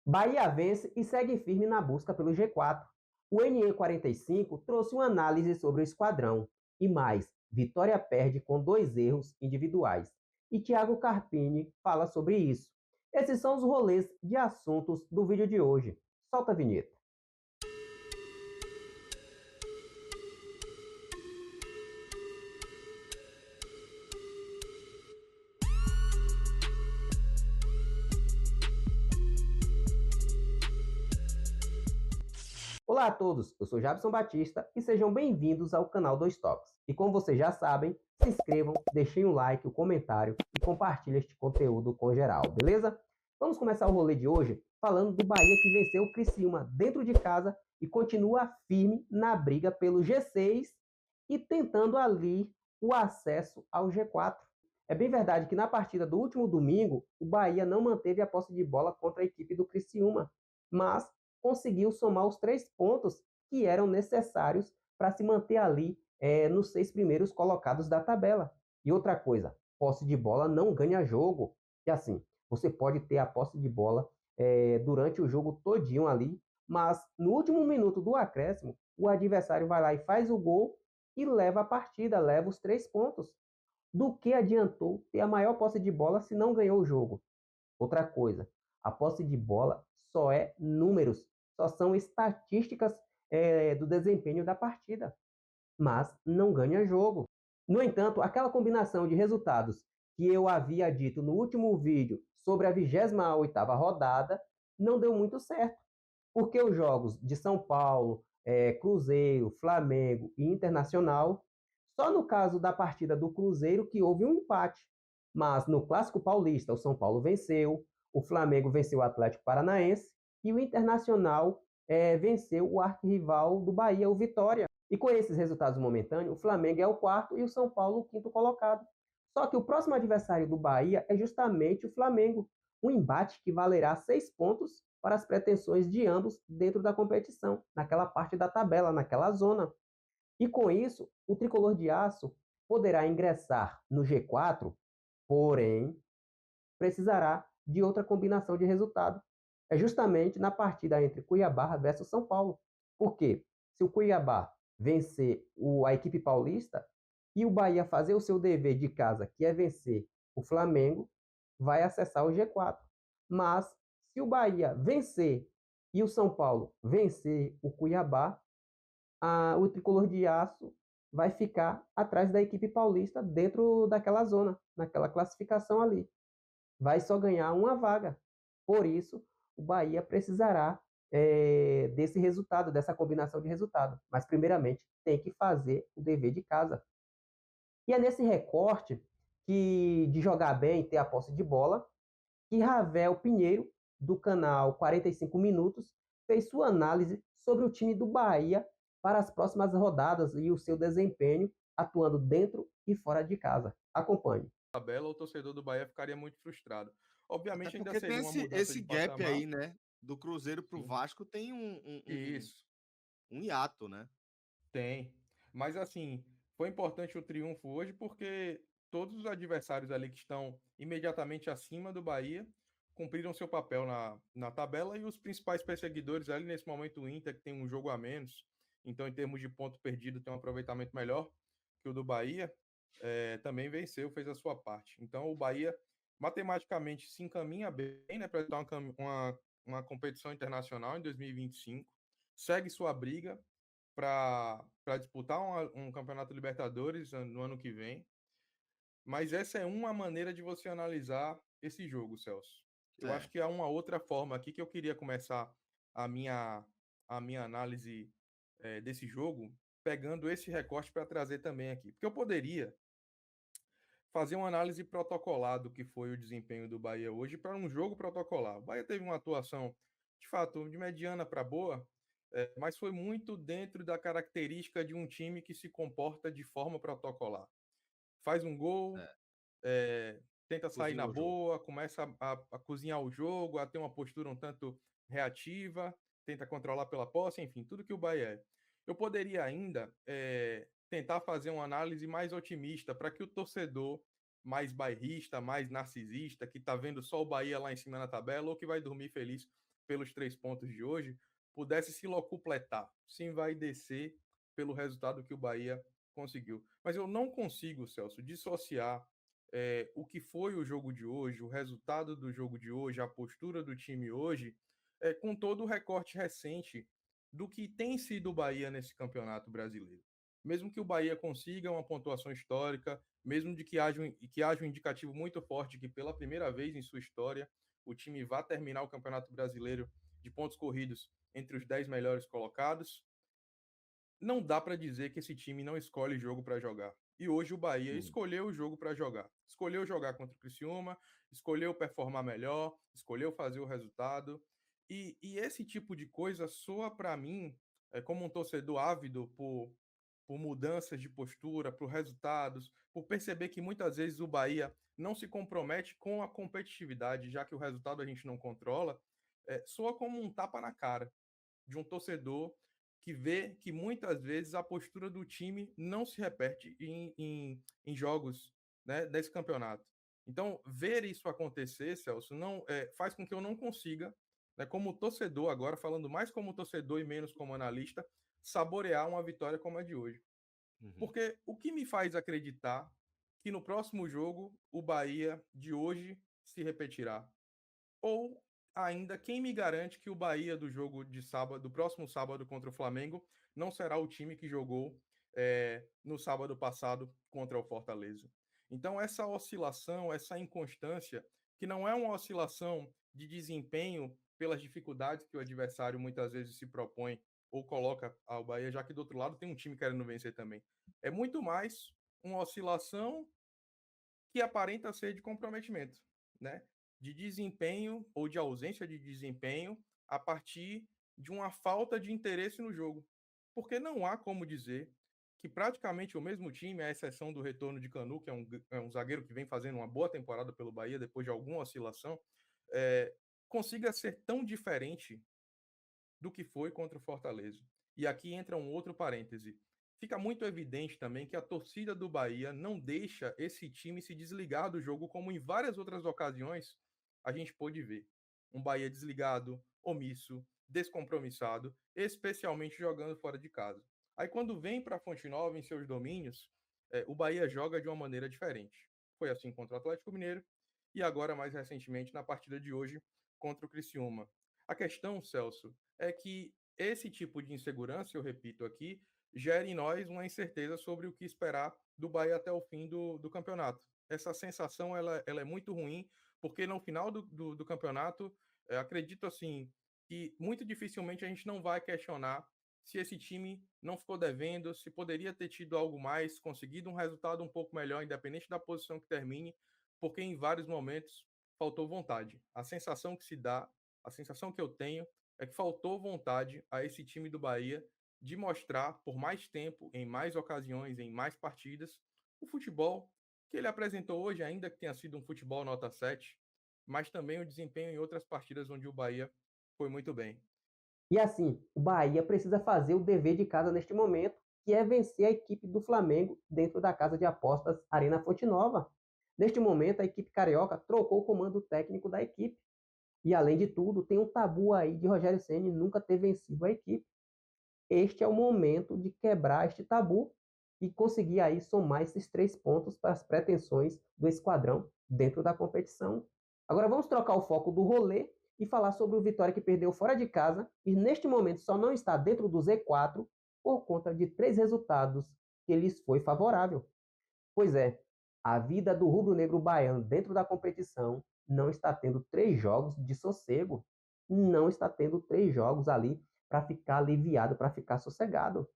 Bahia vence e segue firme na busca pelo G4. O NE45 trouxe uma análise sobre o esquadrão. E mais, Vitória perde com 2 erros individuais. E Thiago Carpini fala sobre isso. Esses são os rolês de assuntos do vídeo de hoje. Solta a vinheta. Olá a todos, eu sou Jabson Batista e sejam bem-vindos ao canal Dois Toques. E como vocês já sabem, se inscrevam, deixem o like, o comentário e compartilhem este conteúdo com geral, beleza? Vamos começar o rolê de hoje falando do Bahia que venceu o Criciúma dentro de casa e continua firme na briga pelo G6 e tentando ali o acesso ao G4. É bem verdade que na partida do último domingo, o Bahia não manteve a posse de bola contra a equipe do Criciúma, mas conseguiu somar os 3 pontos que eram necessários para se manter ali nos 6 primeiros colocados da tabela. E outra coisa, posse de bola não ganha jogo. E assim, você pode ter a posse de bola durante o jogo todinho ali, mas no último minuto do acréscimo, o adversário vai lá e faz o gol e leva a partida, leva os 3 pontos. Do que adiantou ter a maior posse de bola se não ganhou o jogo? Outra coisa, a posse de bola só é números, só são estatísticas do desempenho da partida, mas não ganha jogo. No entanto, aquela combinação de resultados que eu havia dito no último vídeo sobre a 28ª rodada não deu muito certo, porque os jogos de São Paulo, Cruzeiro, Flamengo e Internacional, só no caso da partida do Cruzeiro que houve um empate, mas no Clássico Paulista o São Paulo venceu, o Flamengo venceu o Atlético Paranaense e o Internacional venceu o arquirrival do Bahia, o Vitória. E com esses resultados momentâneos, o Flamengo é o quarto e o São Paulo o quinto colocado. Só que o próximo adversário do Bahia é justamente o Flamengo, um embate que valerá 6 pontos para as pretensões de ambos dentro da competição, naquela parte da tabela, naquela zona. E com isso, o tricolor de aço poderá ingressar no G4, porém precisará de outra combinação de resultado. É justamente na partida entre Cuiabá versus São Paulo. Por quê? Se o Cuiabá vencer a equipe paulista e o Bahia fazer o seu dever de casa, que é vencer o Flamengo, vai acessar o G4. Mas se o Bahia vencer e o São Paulo vencer o Cuiabá, o tricolor de aço vai ficar atrás da equipe paulista dentro daquela zona, naquela classificação ali. Vai só ganhar uma vaga. Por isso, o Bahia precisará desse resultado, dessa combinação de resultado. Mas, primeiramente, tem que fazer o dever de casa. E é nesse recorte de jogar bem, ter a posse de bola, que Ravel Pinheiro, do canal 45 Minutos, fez sua análise sobre o time do Bahia para as próximas rodadas e o seu desempenho atuando dentro e fora de casa. Acompanhe. Tabela, o torcedor do Bahia ficaria muito frustrado. Até Obviamente ainda porque tem seria uma mudança esse de gap patamar. aí, né? Do Cruzeiro pro Sim, Vasco tem isso, um hiato, né? tem. Mas assim, foi importante o triunfo hoje porque todos os adversários ali que estão imediatamente acima do Bahia cumpriram seu papel na tabela e os principais perseguidores ali nesse momento o Inter, que tem um jogo a menos, então em termos de ponto perdido tem um aproveitamento melhor que o do Bahia, também venceu, fez a sua parte. Então o Bahia matematicamente se encaminha bem, né, para dar uma competição internacional em 2025, segue sua briga para disputar um campeonato Libertadores no ano que vem. Mas essa é uma maneira de você analisar esse jogo, Celso. Eu acho É. que há uma outra forma aqui que eu queria começar a minha, a minha análise desse jogo, pegando esse recorte para trazer também aqui. Porque eu poderia fazer uma análise protocolar do que foi o desempenho do Bahia hoje para um jogo protocolar. O Bahia teve uma atuação, de fato, de mediana para boa, mas foi muito dentro da característica de um time que se comporta de forma protocolar. Faz um gol, É, tenta sair na cozinhou o jogo. boa, começa a cozinhar o jogo, a ter uma postura um tanto reativa, tenta controlar pela posse, enfim, tudo que o Bahia é. Eu poderia ainda tentar fazer uma análise mais otimista para que o torcedor mais bairrista, mais narcisista, que está vendo só o Bahia lá em cima na tabela, ou que vai dormir feliz pelos 3 pontos de hoje, pudesse se locupletar, se envaidecer pelo resultado que o Bahia conseguiu. Mas eu não consigo, Celso, dissociar o que foi o jogo de hoje, o resultado do jogo de hoje, a postura do time hoje, com todo o recorte recente do que tem sido o Bahia nesse campeonato brasileiro. Mesmo que o Bahia consiga uma pontuação histórica, mesmo de que haja um indicativo muito forte que pela primeira vez em sua história o time vá terminar o Campeonato Brasileiro de pontos corridos entre os 10 melhores colocados, não dá para dizer que esse time não escolhe jogo para jogar. E hoje o Bahia escolheu o jogo para jogar. Escolheu jogar contra o Criciúma, escolheu performar melhor, escolheu fazer o resultado. E esse tipo de coisa soa para mim, como um torcedor ávido por mudanças de postura, por resultados, por perceber que muitas vezes o Bahia não se compromete com a competitividade, já que o resultado a gente não controla, soa como um tapa na cara de um torcedor que vê que muitas vezes a postura do time não se repete em jogos, né, desse campeonato. Então, ver isso acontecer, Celso, não faz com que eu não consiga, né, como torcedor, agora falando mais como torcedor e menos como analista, saborear uma vitória como a de hoje. Porque o que me faz acreditar que no próximo jogo o Bahia de hoje se repetirá? Ou ainda, quem me garante que o Bahia do jogo de sábado, do próximo sábado contra o Flamengo, não será o time que jogou no sábado passado contra o Fortaleza? Então, essa oscilação, essa inconstância, que não é uma oscilação de desempenho pelas dificuldades que o adversário muitas vezes se propõe ou coloca ao Bahia, já que do outro lado tem um time querendo vencer também. É muito mais uma oscilação que aparenta ser de comprometimento, né? De desempenho ou de ausência de desempenho a partir de uma falta de interesse no jogo. Porque não há como dizer que praticamente o mesmo time, à exceção do retorno de Canu, que é um zagueiro que vem fazendo uma boa temporada pelo Bahia depois de alguma oscilação, consiga ser tão diferente do que foi contra o Fortaleza. E aqui entra um outro parêntese. Fica muito evidente também que a torcida do Bahia não deixa esse time se desligar do jogo, como em várias outras ocasiões a gente pôde ver. Um Bahia desligado, omisso, descompromissado, especialmente jogando fora de casa. Aí quando vem para a Fonte Nova em seus domínios, o Bahia joga de uma maneira diferente. Foi assim contra o Atlético Mineiro e agora mais recentemente na partida de hoje contra o Criciúma. A questão, Celso, é que esse tipo de insegurança, eu repito aqui, gera em nós uma incerteza sobre o que esperar do Bahia até o fim do campeonato. Essa sensação ela é muito ruim, porque no final do campeonato, acredito assim, que muito dificilmente a gente não vai questionar se esse time não ficou devendo, se poderia ter tido algo mais, conseguido um resultado um pouco melhor, independente da posição que termine, porque em vários momentos faltou vontade. A sensação que se dá, a sensação que eu tenho é que faltou vontade a esse time do Bahia de mostrar por mais tempo, em mais ocasiões, em mais partidas, o futebol que ele apresentou hoje, ainda que tenha sido um futebol nota 7, mas também o desempenho em outras partidas onde o Bahia foi muito bem. E assim, o Bahia precisa fazer o dever de casa neste momento, que é vencer a equipe do Flamengo dentro da casa de apostas Arena Fonte Nova. Neste momento, a equipe carioca trocou o comando técnico da equipe. E, além de tudo, tem um tabu aí de Rogério Ceni nunca ter vencido a equipe. Este é o momento de quebrar este tabu e conseguir aí somar esses 3 pontos para as pretensões do esquadrão dentro da competição. Agora vamos trocar o foco do rolê e falar sobre o Vitória que perdeu fora de casa e neste momento só não está dentro do Z4 por conta de 3 resultados que lhes foi favorável. Pois é, a vida do rubro-negro baiano dentro da competição não está tendo 3 jogos de sossego, não está tendo 3 jogos ali para ficar aliviado, para ficar sossegado.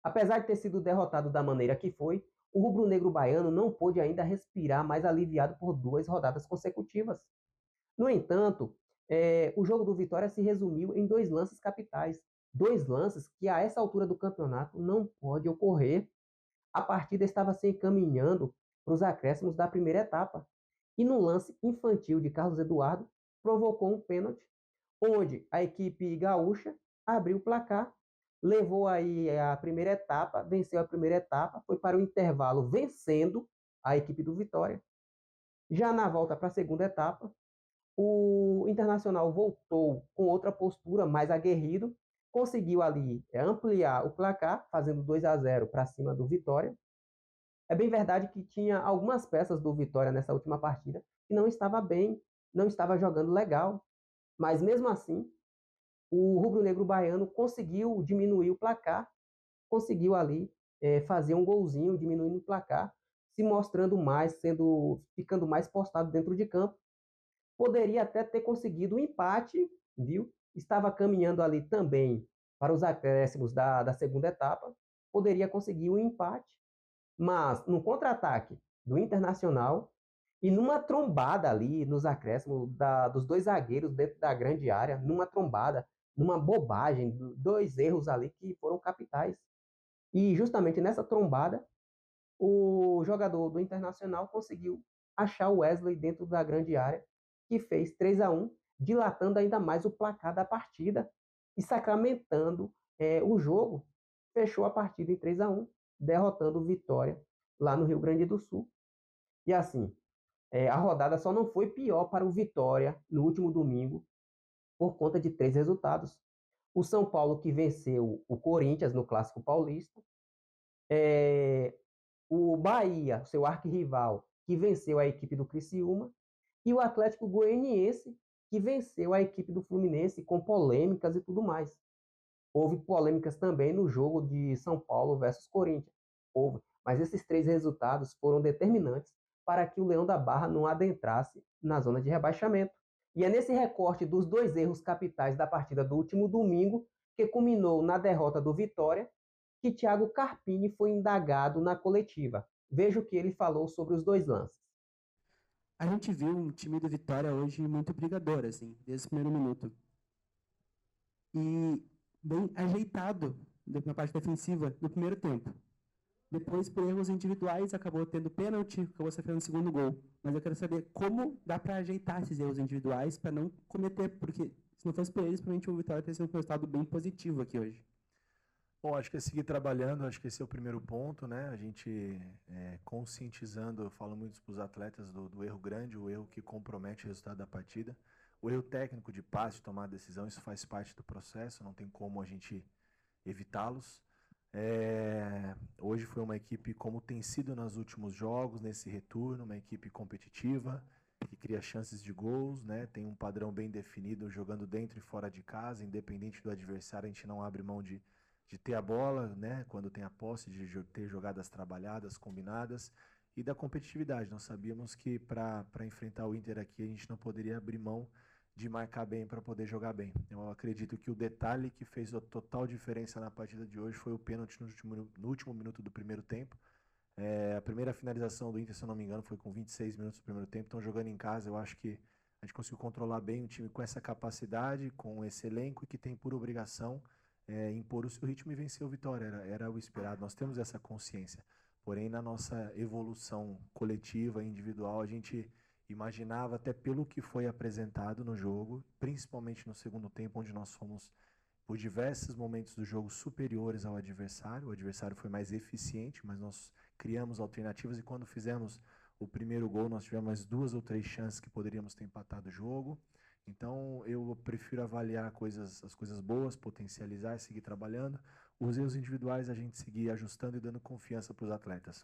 Apesar de ter sido derrotado da maneira que foi, o rubro-negro baiano não pôde ainda respirar mais aliviado por 2 rodadas consecutivas. No entanto, o jogo do Vitória se resumiu em 2 lances capitais. 2 lances que a essa altura do campeonato não pode ocorrer. A partida estava se encaminhando para os acréscimos da primeira etapa. E no lance infantil de Carlos Eduardo, provocou um pênalti, onde a equipe gaúcha abriu o placar, levou aí a primeira etapa, venceu a primeira etapa, foi para o intervalo vencendo a equipe do Vitória. Já na volta para a segunda etapa, o Internacional voltou com outra postura, mais aguerrido, conseguiu ali ampliar o placar, fazendo 2-0 para cima do Vitória. É bem verdade que tinha algumas peças do Vitória nessa última partida que não estava bem, não estava jogando legal, mas mesmo assim, o rubro-negro baiano conseguiu diminuir o placar, conseguiu ali fazer um golzinho, diminuindo o placar, se mostrando mais, ficando mais postado dentro de campo. Poderia até ter conseguido um empate, viu? Estava caminhando ali também para os acréscimos da segunda etapa, poderia conseguir um empate, mas no contra-ataque do Internacional e numa trombada ali nos acréscimos dos dois zagueiros dentro da grande área, numa trombada, numa bobagem, dois erros ali que foram capitais. E justamente nessa trombada, o jogador do Internacional conseguiu achar o Wesley dentro da grande área, que fez 3-1, dilatando ainda mais o placar da partida e sacramentando o jogo. Fechou a partida em 3-1, derrotando o Vitória lá no Rio Grande do Sul. E assim, a rodada só não foi pior para o Vitória no último domingo por conta de 3 resultados. O São Paulo, que venceu o Corinthians no Clássico Paulista, o Bahia, seu arquirrival, que venceu a equipe do Criciúma, e o Atlético Goianiense, que venceu a equipe do Fluminense com polêmicas e tudo mais. Houve polêmicas também no jogo de São Paulo versus Corinthians. Houve, mas esses 3 resultados foram determinantes para que o Leão da Barra não adentrasse na zona de rebaixamento. E é nesse recorte dos 2 erros capitais da partida do último domingo que culminou na derrota do Vitória que Thiago Carpini foi indagado na coletiva. Veja o que ele falou sobre os 2 lances. A gente viu um time do Vitória hoje muito brigador, assim, desde o primeiro minuto. E bem ajeitado na parte defensiva no primeiro tempo. Depois, por erros individuais, acabou tendo pênalti, acabou sofrendo o segundo gol. Mas eu quero saber como dá para ajeitar esses erros individuais para não cometer, porque se não fosse por eles, provavelmente o Vitória teria sido um resultado bem positivo aqui hoje. Bom, acho que é seguir trabalhando, acho que esse é o primeiro ponto, né? A gente conscientizando, eu falo muito para os atletas do erro grande, o erro que compromete o resultado da partida. O erro técnico de passe, de tomar decisão, isso faz parte do processo, não tem como a gente evitá-los. Hoje foi uma equipe, como tem sido nos últimos jogos, nesse retorno, uma equipe competitiva, que cria chances de gols, né? Tem um padrão bem definido, jogando dentro e fora de casa, independente do adversário, a gente não abre mão de ter a bola, né, quando tem a posse, de ter jogadas trabalhadas, combinadas, e da competitividade. Nós sabíamos que para enfrentar o Inter aqui, a gente não poderia abrir mão de marcar bem para poder jogar bem. Eu acredito que o detalhe que fez a total diferença na partida de hoje foi o pênalti no último minuto do primeiro tempo. A primeira finalização do Inter, se eu não me engano, foi com 26 minutos do primeiro tempo. Então, jogando em casa, eu acho que a gente conseguiu controlar bem o time com essa capacidade, com esse elenco e que tem por obrigação impor o seu ritmo e vencer o Vitória. Era o esperado. Nós temos essa consciência. Porém, na nossa evolução coletiva, individual, a gente imaginava, até pelo que foi apresentado no jogo, principalmente no segundo tempo, onde nós fomos, por diversos momentos do jogo, superiores ao adversário. O adversário foi mais eficiente, mas nós criamos alternativas e quando fizemos o primeiro gol, nós tivemos mais 2 ou 3 chances que poderíamos ter empatado o jogo. Então, eu prefiro avaliar as coisas boas, potencializar e seguir trabalhando. Os erros individuais, a gente seguir ajustando e dando confiança para os atletas.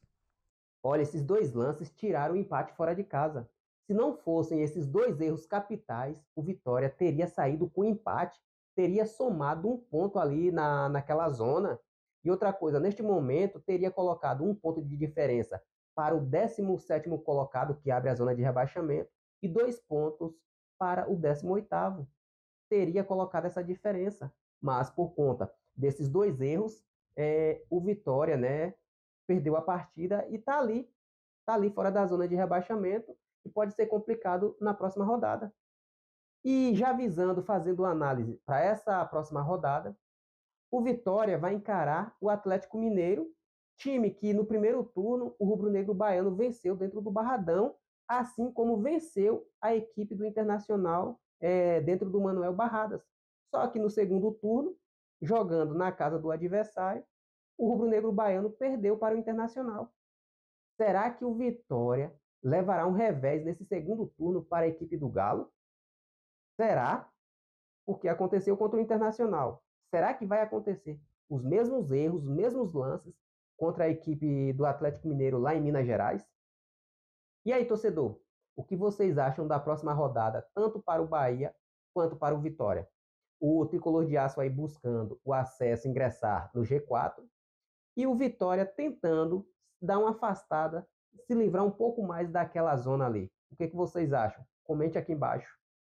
Olha, esses 2 lances tiraram o empate fora de casa. Se não fossem esses 2 erros capitais, o Vitória teria saído com empate, teria somado 1 ponto ali naquela zona. E outra coisa, neste momento, teria colocado 1 ponto de diferença para o 17º colocado, que abre a zona de rebaixamento, e 2 pontos para o 18º. Teria colocado essa diferença. Mas por conta desses 2 erros, o Vitória, né, perdeu a partida e está ali fora da zona de rebaixamento e pode ser complicado na próxima rodada. E já visando, fazendo análise para essa próxima rodada, o Vitória vai encarar o Atlético Mineiro, time que no primeiro turno o rubro-negro baiano venceu dentro do Barradão, assim como venceu a equipe do Internacional dentro do Manuel Barradas. Só que no segundo turno, jogando na casa do adversário, o rubro-negro baiano perdeu para o Internacional. Será que o Vitória levará um revés nesse segundo turno para a equipe do Galo? Será? Porque aconteceu contra o Internacional. Será que vai acontecer os mesmos erros, os mesmos lances contra a equipe do Atlético Mineiro lá em Minas Gerais? E aí, torcedor, o que vocês acham da próxima rodada, tanto para o Bahia quanto para o Vitória? O Tricolor de Aço aí buscando o acesso, ingressar no G4, e o Vitória tentando dar uma afastada, se livrar um pouco mais daquela zona ali. O que vocês acham? Comente aqui embaixo.